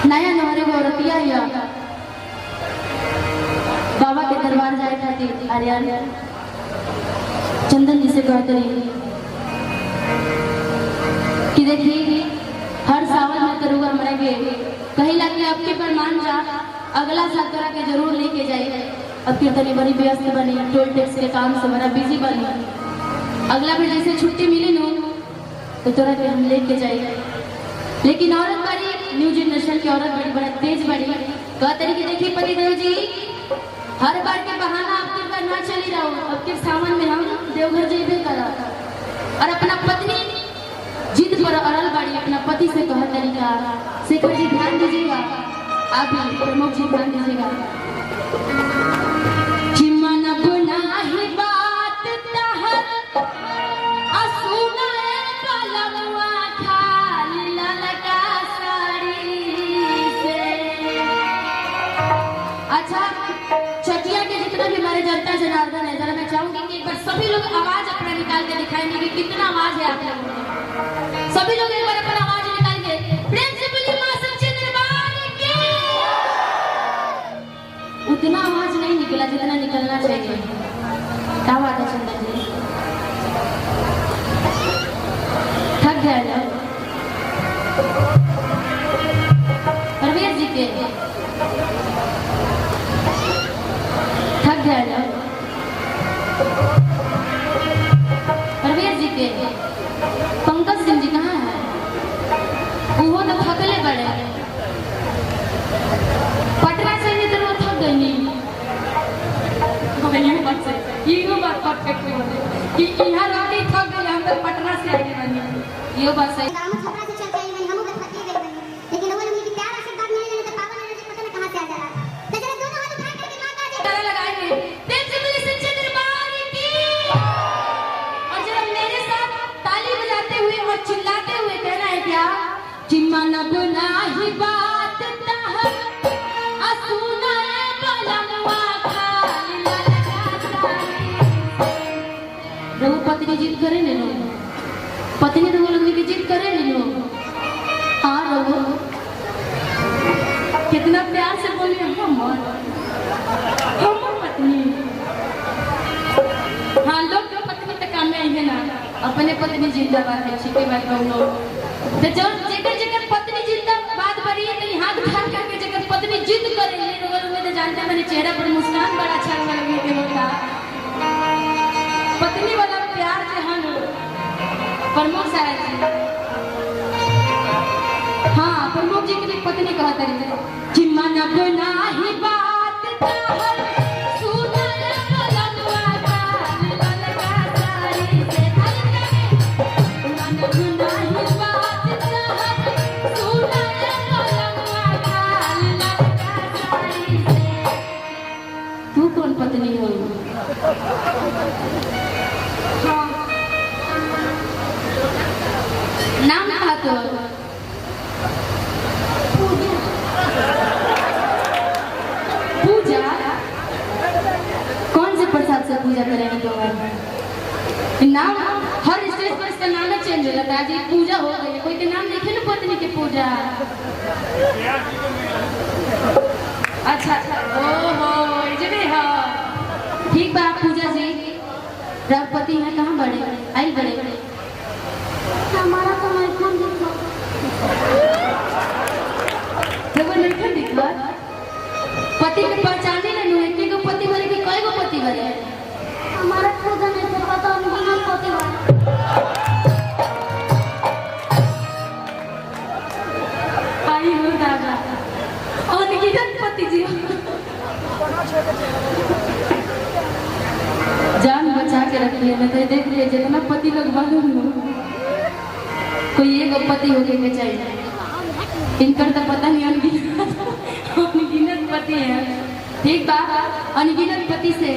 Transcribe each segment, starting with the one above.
नया नहरे को औरतिया या बाबा के दरबार जाए खातिर आर्यन चंदन जी से कहते रही कि देखिए हर सावन में करूँगा मरेंगे कहीं लगे आपके प्रमाण जा अगला साल तोरा के जरूर लेके जाए। अब कीर्तनी बड़ी व्यस्त बनी टोल टैक्स के काम से बड़ा बिजी बनी। अगला भी जैसे छुट्टी मिली नो तो तोरा के हम लेके जाए। लेकिन औरत बड़ी न्यू जनरेशन की औरत बड़ी बड़ा तेज बड़ी कहते रही कि देखिए पतिदेव जी हर बार के बहाना आपके बार ना चली रहो। अब के सावन में हम देवघर जेबे करा और अपना पत्नी जिद पर अड़ल बाड़ी अपना पति से कहा तरीका शेखर जी ध्यान दीजिएगा आप भी प्रमुख जी ध्यान दीजिएगा। चिमन गुनाही बात तहर असुना कलमवा खाली ललका साड़ी से। अच्छा चटिया के जितना भी हमारे जनता जनार्दन है जरा मैं चाहूंगी कि एक बार सभी लोग आवाज अपना निकाल के दिखाएंगे कि कितना आवाज है आप लोगों में। सभी लोग एक बार अपना आवाज निकालेंगे प्रेम से बोलिए मां सच्चे दरबार की। उतना आवाज नहीं निकला जितना निकलना चाहिए। क्या बात है चंदन जी थक गए ना परवेज जी के थक गए ना परवेज जी के पंकज सिंह जी कहाँ है वो तो थकले बड़े पटना से नहीं तो वो थक गई ये बात परफेक्ट कि यहाँ रहती थक गई हम तो पटना से आई बनी ये बात सही। चिल्लाते हुए कहना है क्या चिमन गुनाही बात तहर असुना कलमवा खाली ललका साड़ी। रघु पत्नी जिद करे ले लो पत्नी तो बोलोगे कि जिद करे ले लो। हाँ रघु कितना प्यार से बोलिए हम पत्नी। हाँ लोग तो पत्नी तक काम में आई है ना अपने पत्नी जिंदाबाद है छिपे बात बोलो तो जो जेकर जेकर पत्नी जिंदाबाद बड़ी है तो हाथ उठा करके जेकर पत्नी जिद करे ले रोल में तो जानते हैं मेरे चेहरा पर मुस्कान बड़ा अच्छा लगे के होता पत्नी वाला प्यार जो है ना प्रमुख साहब जी। हाँ प्रमुख जी की पत्नी कहता है चिमन गुनाही बात तहर पत्नी हो। हाँ नाम कहा तो पूजा कौन से प्रसाद से पूजा करेंगे तो नाम हर स्टेज पर इसका नाम चेंज हो जाता है। आज पूजा हो गई कोई के नाम देखे ना पत्नी की पूजा। अच्छा ओहो ठीक बात पूजा जी राष्ट्रपति हैं कहाँ बड़े आई बड़े हमारा तो मैथन दिखा पति के पहचाने नहीं हुए कि पति भरे कि कई गो पति भरे हमारा खुद नहीं पता उनका पति भरे। आई हो दादा अनगिनत पति जी जान बचा के रखिए। मैं तो देख लिया जितना पति लोग मालूम हो कोई एक पति होने के चाहिए इनकर तो पता नहीं अनगिनत पति है। ठीक बात अनगिनत पति से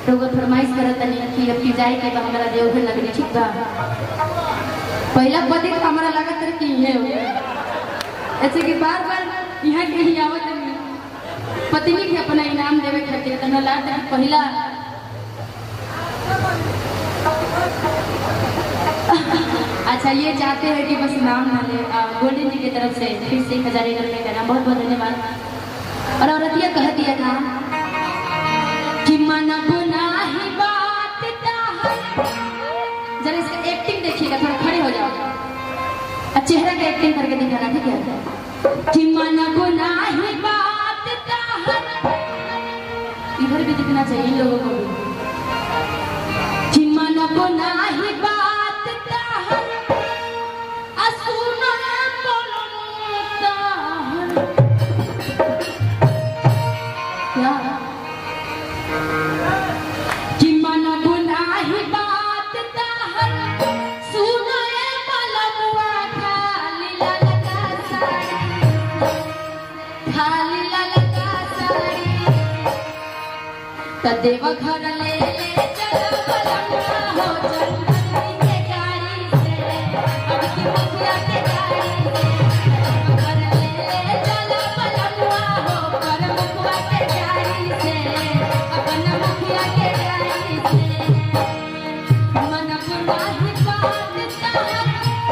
लोग फरमाइश करता नहीं कि अब की जाए के हमारा देवघर लगनी ठीक बा पहला पति तो हमारा लगा था कि है ऐसे कि बार बार यहाँ के ही आवत पत्नी के अपना इनाम देवे खातिर तना लाट पहला अच्छा ये चाहते हैं कि बस नाम ना ले। गोल्डन जी की तरफ से फिर से 1000 रुपये का नाम, बहुत बहुत धन्यवाद। और औरतिया कह दिया था कि मन गुनाही बात जरा इसका एक्टिंग देखिएगा, थोड़ा खड़े हो जाओ, चेहरा का एक्टिंग करके दिखाना, ठीक है? कि मन गुनाही बात इधर भी दिखना चाहिए इन लोगों को भी। कि मन गुनाही बात देव घर ले चलो बलमुआ हो चंदन के गाड़ी से, अब की मुखिया के गाड़ी से। घर ले चलो बलमुआ हो कर मुखिया के गाड़ी से, अपन मुखिया के गाड़ी से। मन गुनाही बात तार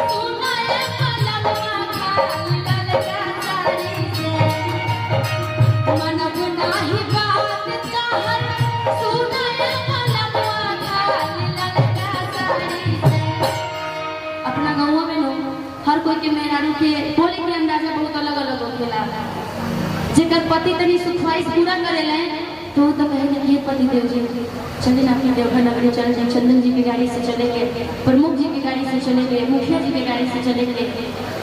सुनाए बलमुआ खाली ललका साड़ी से। मन गुनाही बात तार अपना गाँव में लोग हर कोई के मेहरारू के बोले के अंदाजा बहुत अलग अलग होखेला। जेकर पति तनी सुखवाइश पूरा करेला तो कहेंगे ये पति देव जी चले ना अपनी देवघर नगरी चल जाए, चंदन जी की गाड़ी से चलेंगे, प्रमुख जी की गाड़ी से चलेंगे, मुखिया जी की गाड़ी से चलेंगे,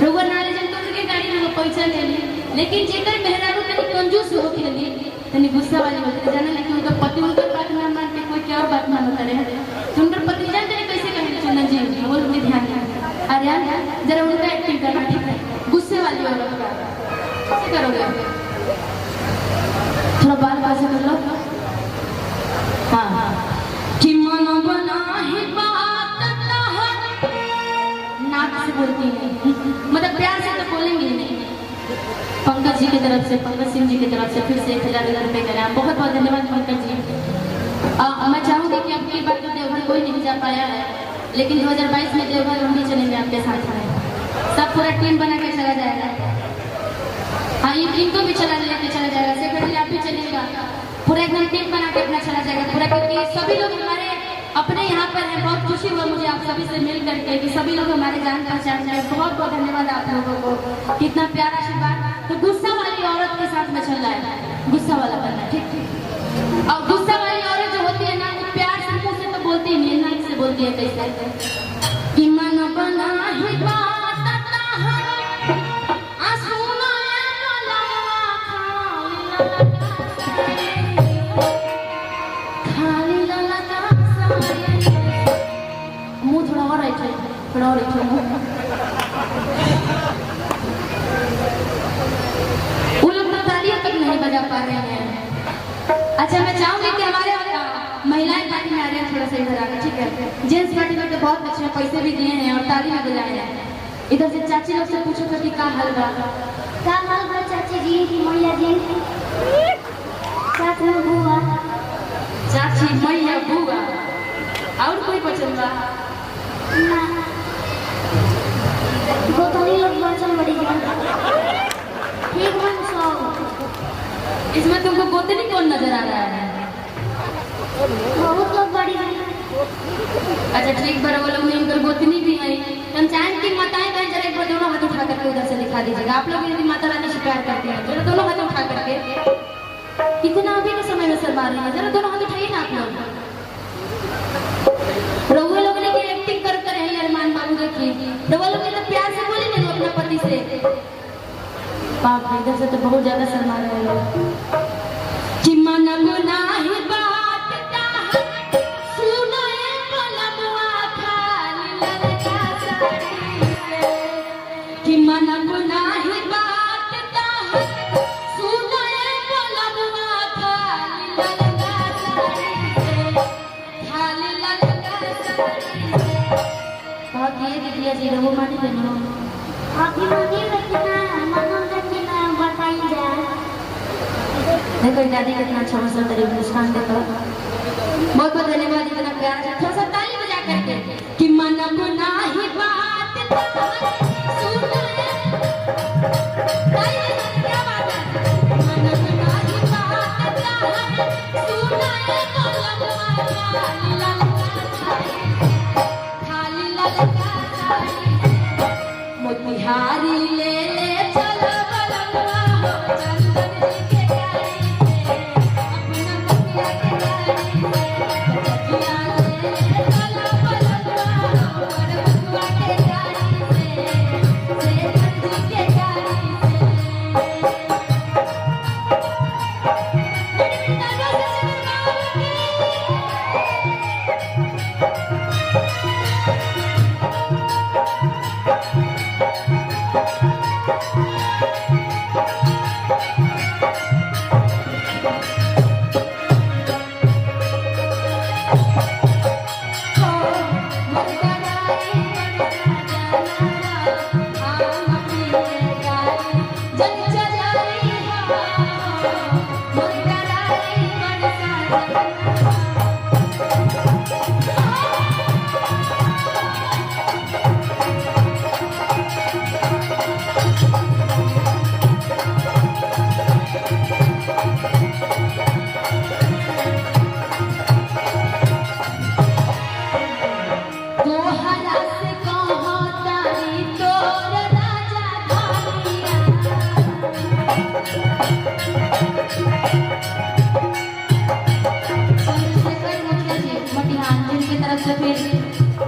रघुवर नारायण जंतु की गाड़ी में पैसा ले ली। लेकिन जेकर मेहरारू तनी कंजूस हो खेली तनी गुस्सा वाली होती है, जाने लगे उनका पति उनका बात ना मान के कोई क्या बात ना करे तो उनका पति जानते नहीं कैसे कहेंगे चंदन जी बोल के ध्यान अरे जरा उनका एक्टिंग करना, ठीक है? गुस्से वाली औरत का कैसे करोगे? थोड़ा बाल पास कर लो। हाँ कि मन बनाही बात नाक से बोलती है, मतलब प्यार से तो बोलेंगे नहीं। पंकज जी की तरफ से, पंकज सिंह जी की तरफ से फिर से 1000 रुपये का नाम, बहुत बहुत धन्यवाद पंकज जी। मैं चाहूँगी कि अब की बार तो देवघर कोई नहीं जा पाया है, लेकिन 2022 में देवघर हम भी चलेंगे आपके साथ में, सब पूरा टीम बना के चला जाएगा। हाँ इनको भी चला लेके चला जाएगा, सेक्रेटरी आप भी चलेगा, पूरा एकदम टीम बना के अपना चला जाएगा पूरा, क्योंकि सभी लोग हमारे अपने यहाँ पर है। बहुत खुशी हुआ मुझे आप सभी से मिल करके कि सभी लोग हमारे जान पहचान है। बहुत बहुत धन्यवाद आप लोगों को, कितना प्यारा आशीर्वाद। तो गुस्सा वाली औरत के साथ में चल रहा है, गुस्सा वाला बनना, ठीक? और गुस्सा वाली औरत जो होती है ना, वो प्यार से मुंह से तो बोलती नहीं, नाक से बोलती है। कैसे? कि मन बनाही बात मुंह थोड़ा और थोड़ा और वो लोग तो तालियां तक नहीं बजा पा रहे हैं। अच्छा मैं चाहूंगी कि हमारे महिलाएं पार्टी में आ रहे हैं, थोड़ा सा इधर आना, ठीक है? जेंट्स पार्टी में तो बहुत अच्छे पैसे भी दिए हैं और ताली में बजाए हैं। इधर से चाची लोग से पूछो कि क्या हाल बा? क्या हाल बा चाची जी की मैया जी? साथ में बुआ, चाची मैया बुआ और कोई बचल बा? गोतनी लोग बचल बड़ी ठीक मन सो। इसमें तुमको गोतनी कौन नजर आ रहा है? बहुत लोग बड़ी। अच्छा ठीक बड़ा वो लोग में उनकर गोतनी भी है। हम चाहें कि माताएं बहन जरा एक बार दोनों हाथ उठा करके उधर से दिखा दीजिएगा। आप लोग यदि माता रानी से प्यार करते हैं जरा दोनों हाथ उठा करके, कितना अभी के समय में शर्मा रही है, जरा दोनों हाथ उठाइए ना आप लोग। रघुआ लोग ने एक्टिंग करते रहे अरमान बाबू देखिए, रघुआ लोग तो प्यार से बोले नहीं अपने पति से। बाप रे इधर से तो बहुत ज्यादा शर्मा रहे हैं। कि मन गुनाही बात सुनो ये बलमुआ खाली ललका साड़ी से। कि मन गुनाही बात सुनो ये बलमुआ खाली ललका साड़ी से, खाली ललका साड़ी से। बहुत ये दिखिए जी रघु मानी बनो आपकी मानी रखना मनोरंजन की बताई जाए। देखो दादी कितना अच्छा मसल तेरी मुस्कान देखो। बहुत बहुत धन्यवाद इतना प्यार। थोड़ा सा ताली बजा करके कि मन गुनाही बात मोतिहारी ले ले चल बलवा हो चंदन जी के गाड़ी से अपना बतिया के गाड़ी से बतिया ले ले चल बलवा हो बलवा के गाड़ी से चंदन जी के गाड़ी से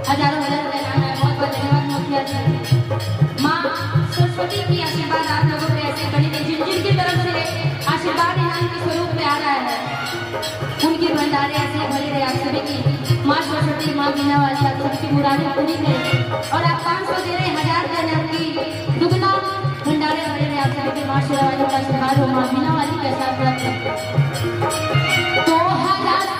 हजारों हजार रुपए लाना है। बहुत बहुत धन्यवाद मुखिया जी। माँ सरस्वती की आशीर्वाद आप लोगों पे ऐसे बड़ी जिन की तरफ से आशीर्वाद इनाम के स्वरूप में आ रहा है, उनकी भंडारे ऐसे ही भरी रहे आप सभी की। माँ सरस्वती, माँ बीना वाली आप सबकी मुरादें पूरी करें। और आप 500 दे रहे, 1000 दे रहे, आपकी दुगना भंडारे भरे रहे आप सभी की। माँ शेरा वाली का आशीर्वाद हो, माँ बीना वाली के साथ रखें। तो हजार से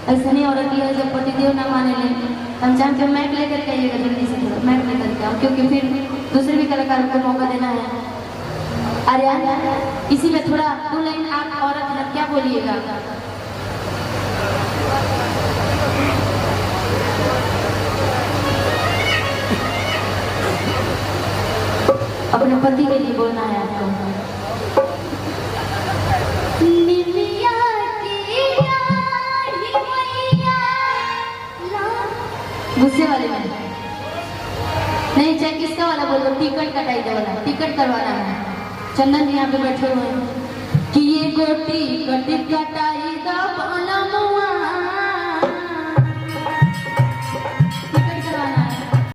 ऐसा नहीं औरत है जब पतिदेव ना माने ले, हम चाहते हैं मैक लेकर के आइएगा जल्दी से, थोड़ा मैक लेकर के आओ, क्योंकि फिर दूसरे भी कलाकार को मौका देना है। आर्यन, इसी में थोड़ा 2 लाइन आप औरत है क्या बोलिएगा? अपने पति के लिए बोलना है आपको। गुस्से वाले में नहीं, चाहे किसका वाला बोल दो, टिकट कटाई दे वाला, टिकट करवाना है। चंदन जी यहाँ पे बैठे हुए हैं कि ये गोटी कटी कटाई दो बोला